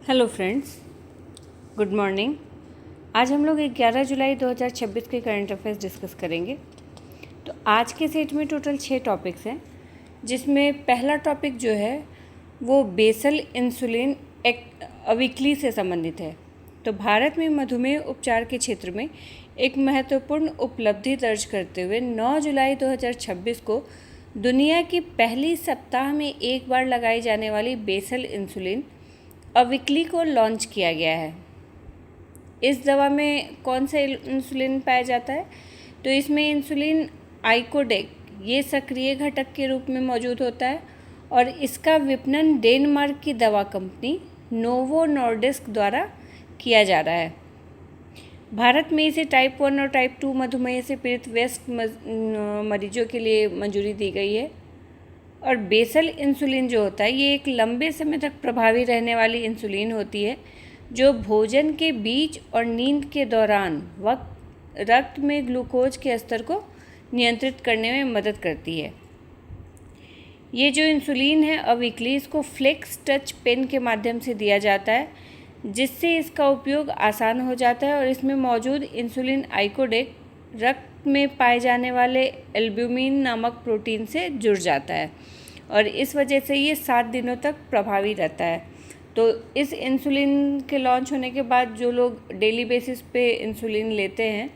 Hello friends, good morning. आज हम लोग 11 जुलाई 2026 के करंट अफेयर्स डिस्कस करेंगे। तो आज के सेट में टोटल 6 टॉपिक्स हैं, जिसमें पहला टॉपिक जो है वो बेसल इंसुलिन अविक्ली से संबंधित है। तो भारत में मधुमेह उपचार के क्षेत्र में एक महत्वपूर्ण उपलब्धि दर्ज करते हुए 9 जुलाई 2026 को दुनिया की पहली सप्ताह में एक बार लगाई जाने वाली बेसल इंसुलिन अविक्ली को लॉन्च किया गया है। इस दवा में कौन सा इंसुलिन पाया जाता है? तो इसमें इंसुलिन आइकोडेक ये सक्रिय घटक के रूप में मौजूद होता है और इसका विपणन डेनमार्क की दवा कंपनी नोवो नॉर्डिस्क द्वारा किया जा रहा है। भारत में इसे टाइप 1 और टाइप 2 मधुमेह से पीड़ित वयस्क मरीजों के लिए मंजूरी दी गई है। और बेसल इंसुलिन जो होता है ये एक लंबे समय तक प्रभावी रहने वाली इंसुलिन होती है, जो भोजन के बीच और नींद के दौरान रक्त में ग्लूकोज के स्तर को नियंत्रित करने में मदद करती है। ये जो इंसुलिन है अविक्ली, इसको फ्लेक्स टच पेन के माध्यम से दिया जाता है, जिससे इसका उपयोग आसान हो जाता है और इसमें मौजूद इंसुलिन आइकोडेक रक्त में पाए जाने वाले एल्ब्यूमिन नामक प्रोटीन से जुड़ जाता है और इस वजह से ये 7 दिनों तक प्रभावी रहता है। तो इस इंसुलिन के लॉन्च होने के बाद जो लोग डेली बेसिस पे इंसुलिन लेते हैं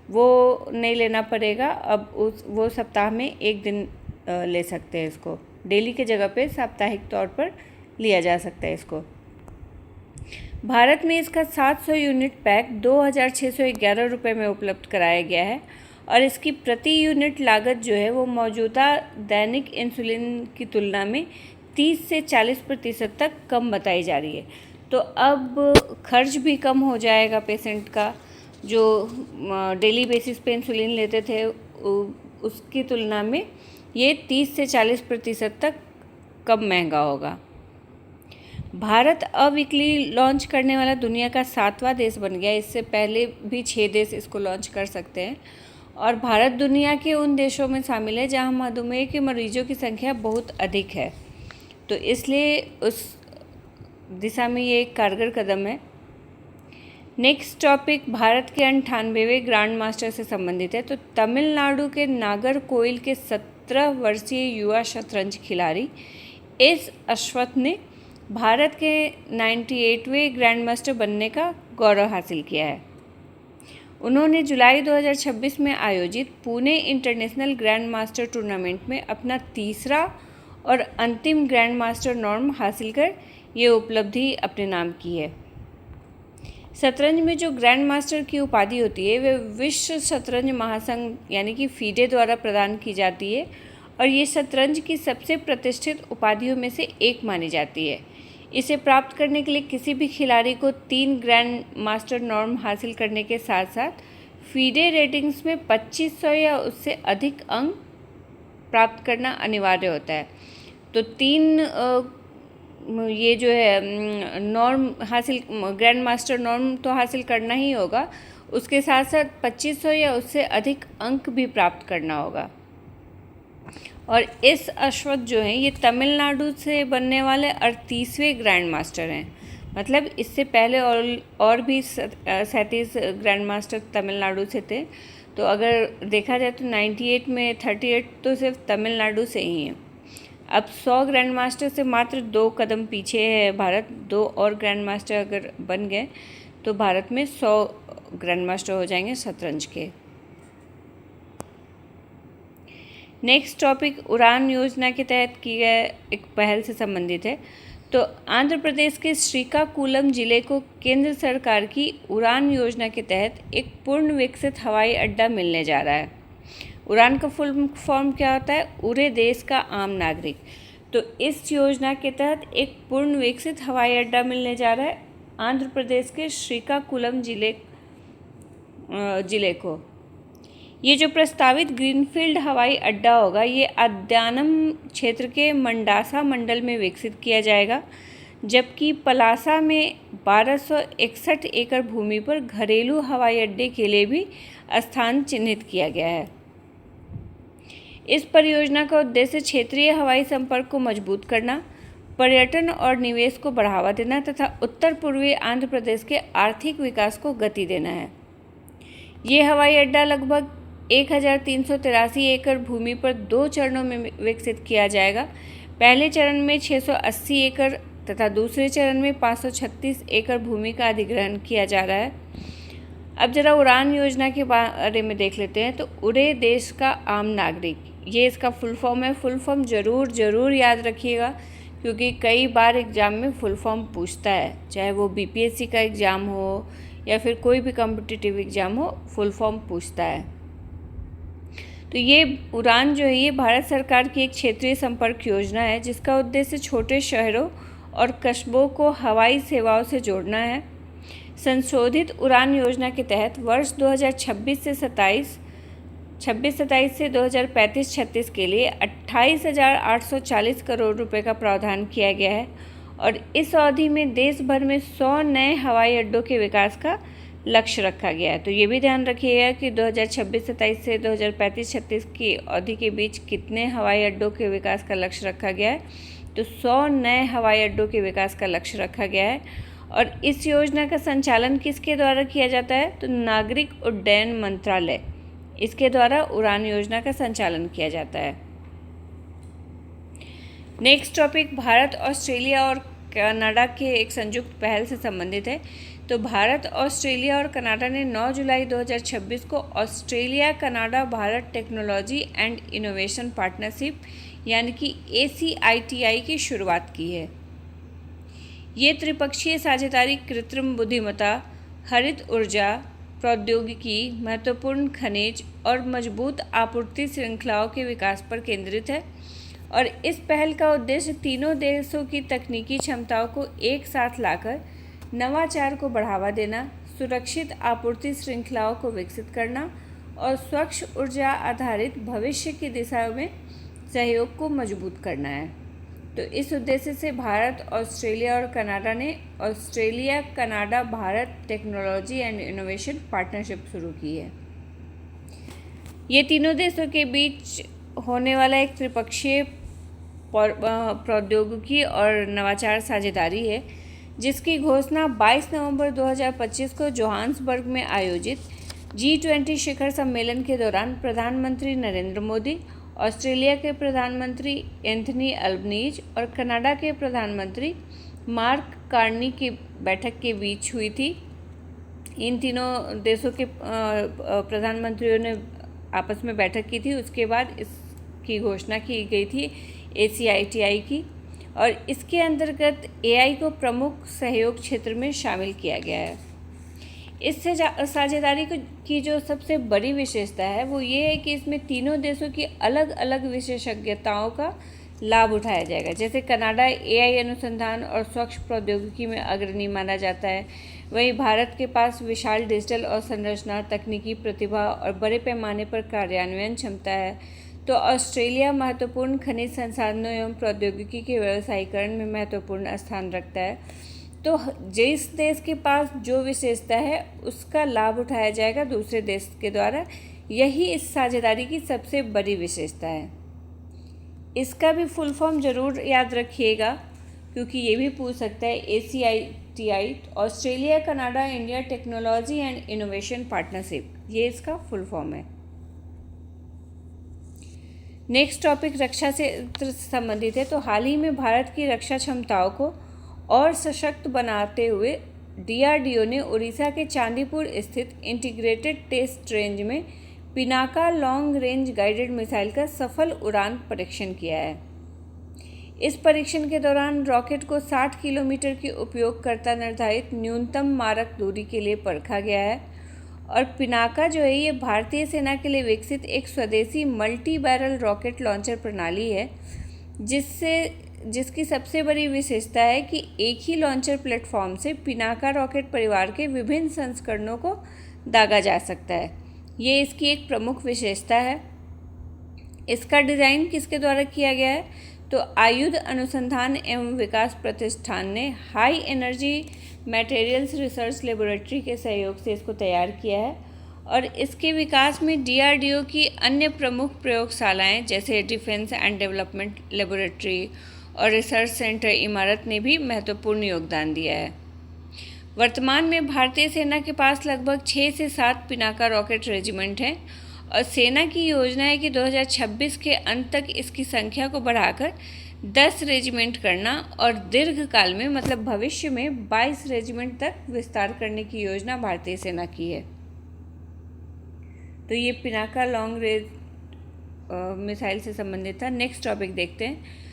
वो नहीं लेना पड़ेगा। अब वो सप्ताह में एक दिन ले सकते हैं इसको। डेली के जगह पे साप्ताहिक तौर पर लिया जा सकता है इसको। भारत में इसका 700 यूनिट पैक 2611 रुपये में उपलब्ध कराया गया है और इसकी प्रति यूनिट लागत जो है वो मौजूदा दैनिक इंसुलिन की तुलना में 30 से 40% तक कम बताई जा रही है। तो अब खर्च भी कम हो जाएगा पेशेंट का, जो डेली बेसिस पे इंसुलिन लेते थे उसकी तुलना में ये 30 से 40% तक कम महंगा होगा। भारत अविक्ली लॉन्च करने वाला दुनिया का 7वां देश बन गया। इससे पहले भी 6 देश इसको लॉन्च कर सकते हैं और भारत दुनिया के उन देशों में शामिल है जहां मधुमेह के मरीजों की संख्या बहुत अधिक है। तो इसलिए उस दिशा में ये एक कारगर कदम है। नेक्स्ट टॉपिक भारत के 98वें ग्रैंड मास्टर से संबंधित है। तो तमिलनाडु के नागरकोइल के 17 वर्षीय युवा शतरंज खिलाड़ी एस अश्वथ ने भारत के 98वें ग्रैंड मास्टर बनने का गौरव हासिल किया है। उन्होंने जुलाई 2026 में आयोजित Pune international grand master tournament में अपना तीसरा और अंतिम ग्रैंड मास्टर नॉर्म हासिल कर ये उपलब्धि अपने नाम की है। शतरंज में जो ग्रैंड मास्टर की उपाधि होती है वे विश्व शतरंज महासंघ यानी कि फीडे द्वारा प्रदान की जाती है और ये शतरंज की सबसे प्रतिष्ठित उपाधियों में से एक मानी जाती है। इसे प्राप्त करने के लिए किसी भी खिलाड़ी को 3 ग्रैंड मास्टर नॉर्म हासिल करने के साथ साथ फीडे रेटिंग्स में 2500 या उससे अधिक अंक प्राप्त करना अनिवार्य होता है। तो 3 ये जो है नॉर्म हासिल ग्रैंड मास्टर नॉर्म तो हासिल करना ही होगा, उसके साथ साथ 2500 या उससे अधिक अंक भी प्राप्त करना होगा। और इस अश्वथ जो हैं ये तमिलनाडु से बनने वाले 38वें ग्रैंड मास्टर हैं। मतलब इससे पहले और भी 37 ग्रैंड मास्टर तमिलनाडु से थे। तो अगर देखा जाए तो 98 में 38 तो सिर्फ तमिलनाडु से ही हैं। अब 100 ग्रैंड मास्टर से मात्र 2 कदम पीछे है भारत। 2 और ग्रैंड मास्टर अगर बन गए तो भारत में 100 ग्रैंड मास्टर हो जाएंगे शतरंज के। नेक्स्ट टॉपिक उड़ान योजना के तहत की गए एक पहल से संबंधित है। तो आंध्र प्रदेश के श्रीकाकुलम जिले को केंद्र सरकार की उड़ान योजना के तहत एक पूर्ण विकसित हवाई अड्डा मिलने जा रहा है। उड़ान का फुल फॉर्म क्या होता है? उड़े देश का आम नागरिक। तो इस योजना के तहत एक पूर्ण विकसित हवाई अड्डा मिलने जा रहा है आंध्र प्रदेश के श्रीकाकुलम जिले को। ये जो प्रस्तावित ग्रीनफील्ड हवाई अड्डा होगा ये अद्यानम क्षेत्र के मंडासा मंडल में विकसित किया जाएगा, जबकि पलासा में 1261 एकड़ भूमि पर घरेलू हवाई अड्डे के लिए भी स्थान चिन्हित किया गया है। इस परियोजना का उद्देश्य क्षेत्रीय हवाई संपर्क को मजबूत करना, पर्यटन और निवेश को बढ़ावा देना तथा उत्तर पूर्वी आंध्र प्रदेश के आर्थिक विकास को गति देना है। ये हवाई अड्डा लगभग 1383 एकड़ भूमि पर 2 चरणों में विकसित किया जाएगा। पहले चरण में 680 एकड़ तथा दूसरे चरण में 536 एकड़ भूमि का अधिग्रहण किया जा रहा है। अब जरा उड़ान योजना के बारे में देख लेते हैं। तो उड़े देश का आम नागरिक, ये इसका फुल फॉर्म है। फुल फॉर्म ज़रूर याद रखिएगा, क्योंकि कई बार एग्ज़ाम में फुल फॉर्म पूछता है, चाहे वो बीपीएससी का एग्ज़ाम हो या फिर कोई भी कॉम्पिटिटिव एग्ज़ाम हो, फुल फॉर्म पूछता है। तो ये उड़ान जो है ये भारत सरकार की एक क्षेत्रीय संपर्क योजना है, जिसका उद्देश्य छोटे शहरों और कस्बों को हवाई सेवाओं से जोड़ना है। संशोधित उड़ान योजना के तहत वर्ष 2026 से 27 से 2035-36 के लिए 28,840 करोड़ रुपए का प्रावधान किया गया है और इस अवधि में देश भर में 100 नए हवाई अड्डों के विकास का लक्ष्य रखा गया है। तो ये भी ध्यान रखिएगा कि 2026-27 से 2035-36 की अवधि के बीच कितने हवाई अड्डों के विकास का लक्ष्य रखा गया है। तो 100 नए हवाई अड्डों के विकास का लक्ष्य रखा गया है और इस योजना का संचालन किसके द्वारा किया जाता है? तो नागरिक उड्डयन मंत्रालय, इसके द्वारा उड़ान योजना का संचालन किया जाता है। नेक्स्ट टॉपिक भारत, ऑस्ट्रेलिया और कनाडा के एक संयुक्त पहल से संबंधित है। तो भारत, ऑस्ट्रेलिया और कनाडा ने 9 जुलाई 2026 को Australia Canada Bharat technology and innovation partnership यानी कि ACITI की शुरुआत की है। ये त्रिपक्षीय साझेदारी कृत्रिम बुद्धिमत्ता, हरित ऊर्जा, प्रौद्योगिकी, महत्वपूर्ण खनिज और मजबूत आपूर्ति श्रृंखलाओं के विकास पर केंद्रित है और इस पहल का उद्देश्य तीनों देशों की तकनीकी क्षमताओं को एक साथ लाकर नवाचार को बढ़ावा देना, सुरक्षित आपूर्ति श्रृंखलाओं को विकसित करना और स्वच्छ ऊर्जा आधारित भविष्य की दिशा में सहयोग को मजबूत करना है। तो इस उद्देश्य से भारत, ऑस्ट्रेलिया और कनाडा ने Australia Canada Bharat technology and innovation partnership शुरू की है। ये तीनों देशों के बीच होने वाला एक त्रिपक्षीय प्रौद्योगिकी और नवाचार साझेदारी है, जिसकी घोषणा 22 नवंबर 2025 को जोहान्सबर्ग में आयोजित G20 शिखर सम्मेलन के दौरान प्रधानमंत्री नरेंद्र मोदी, ऑस्ट्रेलिया के प्रधानमंत्री एंथनी अल्बनीज और कनाडा के प्रधानमंत्री मार्क कार्नी की बैठक के बीच हुई थी। इन तीनों देशों के प्रधानमंत्रियों ने आपस में बैठक की थी। उसके बाद इसकी घोषणा की गई थी ACITI की और इसके अंतर्गत AI को प्रमुख सहयोग क्षेत्र में शामिल किया गया है। इस साझेदारी की जो सबसे बड़ी विशेषता है वो ये है कि इसमें तीनों देशों की अलग अलग विशेषज्ञताओं का लाभ उठाया जाएगा। जैसे कनाडा AI अनुसंधान और स्वच्छ प्रौद्योगिकी में अग्रणी माना जाता है, वहीं भारत के पास विशाल डिजिटल अवसंरचना, तकनीकी प्रतिभा और बड़े पैमाने पर कार्यान्वयन क्षमता है। तो ऑस्ट्रेलिया महत्वपूर्ण खनिज संसाधनों एवं प्रौद्योगिकी के व्यवसायीकरण में महत्वपूर्ण स्थान रखता है। तो जिस देश के पास जो विशेषता है उसका लाभ उठाया जाएगा दूसरे देश के द्वारा, यही इस साझेदारी की सबसे बड़ी विशेषता है। इसका भी फुल फॉर्म ज़रूर याद रखिएगा, क्योंकि ये भी पूछ सकता है ACITI, Australia Canada India technology and innovation partnership, ये इसका फुल फॉर्म है। नेक्स्ट टॉपिक रक्षा से संबंधित है। तो हाल ही में भारत की रक्षा क्षमताओं को और सशक्त बनाते हुए DRDO ने उड़ीसा के चांदीपुर स्थित इंटीग्रेटेड टेस्ट रेंज में Pinaka long range guided missile का सफल उड़ान परीक्षण किया है। इस परीक्षण के दौरान रॉकेट को 60 किलोमीटर की उपयोगकर्ता निर्धारित न्यूनतम मारक दूरी के लिए परखा गया है और पिनाका जो है ये भारतीय सेना के लिए विकसित एक स्वदेशी मल्टी बैरल रॉकेट लॉन्चर प्रणाली है, जिसकी सबसे बड़ी विशेषता है कि एक ही लॉन्चर प्लेटफॉर्म से पिनाका रॉकेट परिवार के विभिन्न संस्करणों को दागा जा सकता है। ये इसकी एक प्रमुख विशेषता है। इसका डिज़ाइन किसके द्वारा किया गया है? तो आयुध अनुसंधान एवं विकास प्रतिष्ठान ने high energy materials research laboratory के सहयोग से इसको तैयार किया है और इसके विकास में DRDO की अन्य प्रमुख प्रयोगशालाएं जैसे डिफेंस एंड डेवलपमेंट लेबोरेटरी और रिसर्च सेंटर इमारत ने भी महत्वपूर्ण योगदान दिया है। वर्तमान में भारतीय सेना के पास लगभग 6 से 7 पिनाका रॉकेट रेजिमेंट हैं और सेना की योजना है कि 2026 के अंत तक इसकी संख्या को बढ़ाकर 10 रेजिमेंट करना और दीर्घकाल में मतलब भविष्य में 22 रेजिमेंट तक विस्तार करने की योजना भारतीय सेना की है। तो ये पिनाका लॉन्ग रेंज मिसाइल से संबंधित था। नेक्स्ट टॉपिक देखते हैं।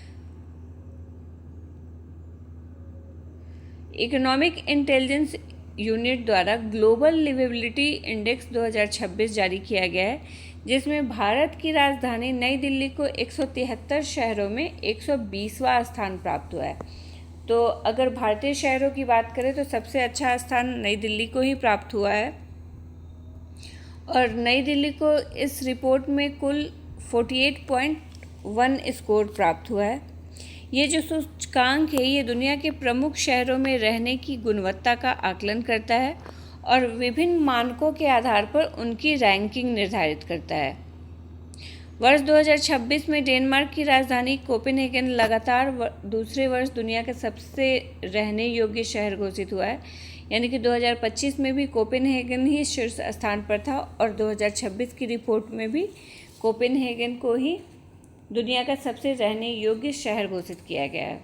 इकोनॉमिक इंटेलिजेंस यूनिट द्वारा ग्लोबल लिवेबिलिटी इंडेक्स 2026 जारी किया गया है, जिसमें भारत की राजधानी नई दिल्ली को 173 शहरों में 120वां स्थान प्राप्त हुआ है। तो अगर भारतीय शहरों की बात करें तो सबसे अच्छा स्थान नई दिल्ली को ही प्राप्त हुआ है और नई दिल्ली को इस रिपोर्ट में कुल 48.1 स्कोर प्राप्त हुआ है। ये जो सूचकांक है ये दुनिया के प्रमुख शहरों में रहने की गुणवत्ता का आकलन करता है और विभिन्न मानकों के आधार पर उनकी रैंकिंग निर्धारित करता है। वर्ष 2026 में डेनमार्क की राजधानी कोपेनहेगन लगातार दूसरे वर्ष दुनिया का सबसे रहने योग्य शहर घोषित हुआ है, यानी कि 2025 में भी कोपेनहेगन ही शीर्ष स्थान पर था और 2026 की रिपोर्ट में भी कोपेनहेगन को ही दुनिया का सबसे रहने योग्य शहर घोषित किया गया है।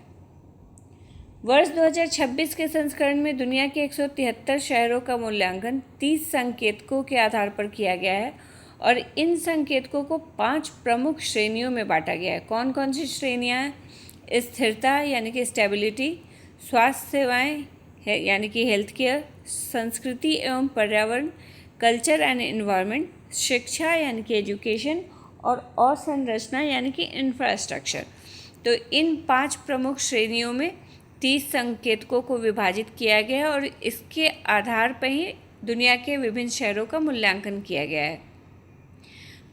वर्ष 2026 के संस्करण में दुनिया के 173 शहरों का मूल्यांकन 30 संकेतकों के आधार पर किया गया है और इन संकेतकों को 5 प्रमुख श्रेणियों में बांटा गया है। कौन कौन सी श्रेणियाँ हैं? स्थिरता यानी कि स्टेबिलिटी, स्वास्थ्य सेवाएं यानी कि हेल्थ केयर, संस्कृति एवं पर्यावरण, कल्चर एंड एनवायरनमेंट, शिक्षा यानी कि एजुकेशन और अवसंरचना यानी कि इंफ्रास्ट्रक्चर। तो इन 5 प्रमुख श्रेणियों में 30 संकेतकों को विभाजित किया गया है और इसके आधार पर ही दुनिया के विभिन्न शहरों का मूल्यांकन किया गया है।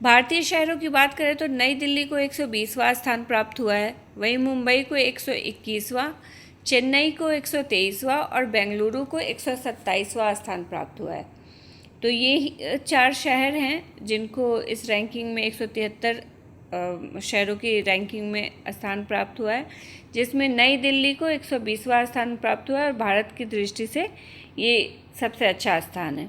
भारतीय शहरों की बात करें तो नई दिल्ली को 120वां स्थान प्राप्त हुआ है, वहीं मुंबई को 121वां, चेन्नई को 123वां और बेंगलुरु को 127वां स्थान प्राप्त हुआ है। तो ये 4 शहर हैं जिनको इस रैंकिंग में 173 शहरों की रैंकिंग में स्थान प्राप्त हुआ है, जिसमें नई दिल्ली को 120वां स्थान प्राप्त हुआ है और भारत की दृष्टि से ये सबसे अच्छा स्थान है।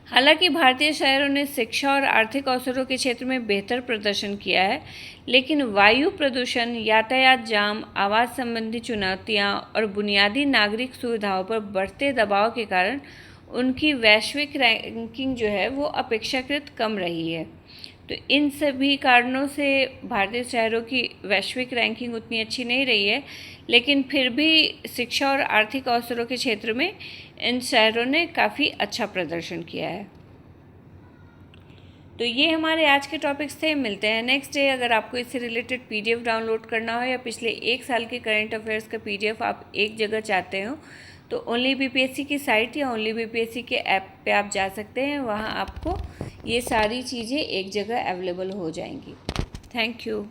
हालांकि भारतीय शहरों ने शिक्षा और आर्थिक अवसरों के क्षेत्र में बेहतर प्रदर्शन किया है, लेकिन वायु प्रदूषण, यातायात जाम, आवास संबंधी चुनौतियां और बुनियादी नागरिक सुविधाओं पर बढ़ते दबाव के कारण उनकी वैश्विक रैंकिंग जो है वो अपेक्षाकृत कम रही है। तो इन सभी कारणों से भारतीय शहरों की वैश्विक रैंकिंग उतनी अच्छी नहीं रही है, लेकिन फिर भी शिक्षा और आर्थिक अवसरों के क्षेत्र में इन शहरों ने काफ़ी अच्छा प्रदर्शन किया है। तो ये हमारे आज के टॉपिक्स थे। मिलते हैं नेक्स्ट डे। अगर आपको इससे रिलेटेड PDF डाउनलोड करना हो या पिछले 1 साल के करंट अफेयर्स का PDF आप एक जगह चाहते हो तो ओनली BPSC की साइट या ओनली BPSC के ऐप पे आप जा सकते हैं। वहाँ आपको ये सारी चीज़ें एक जगह अवेलेबल हो जाएंगी। Thank you.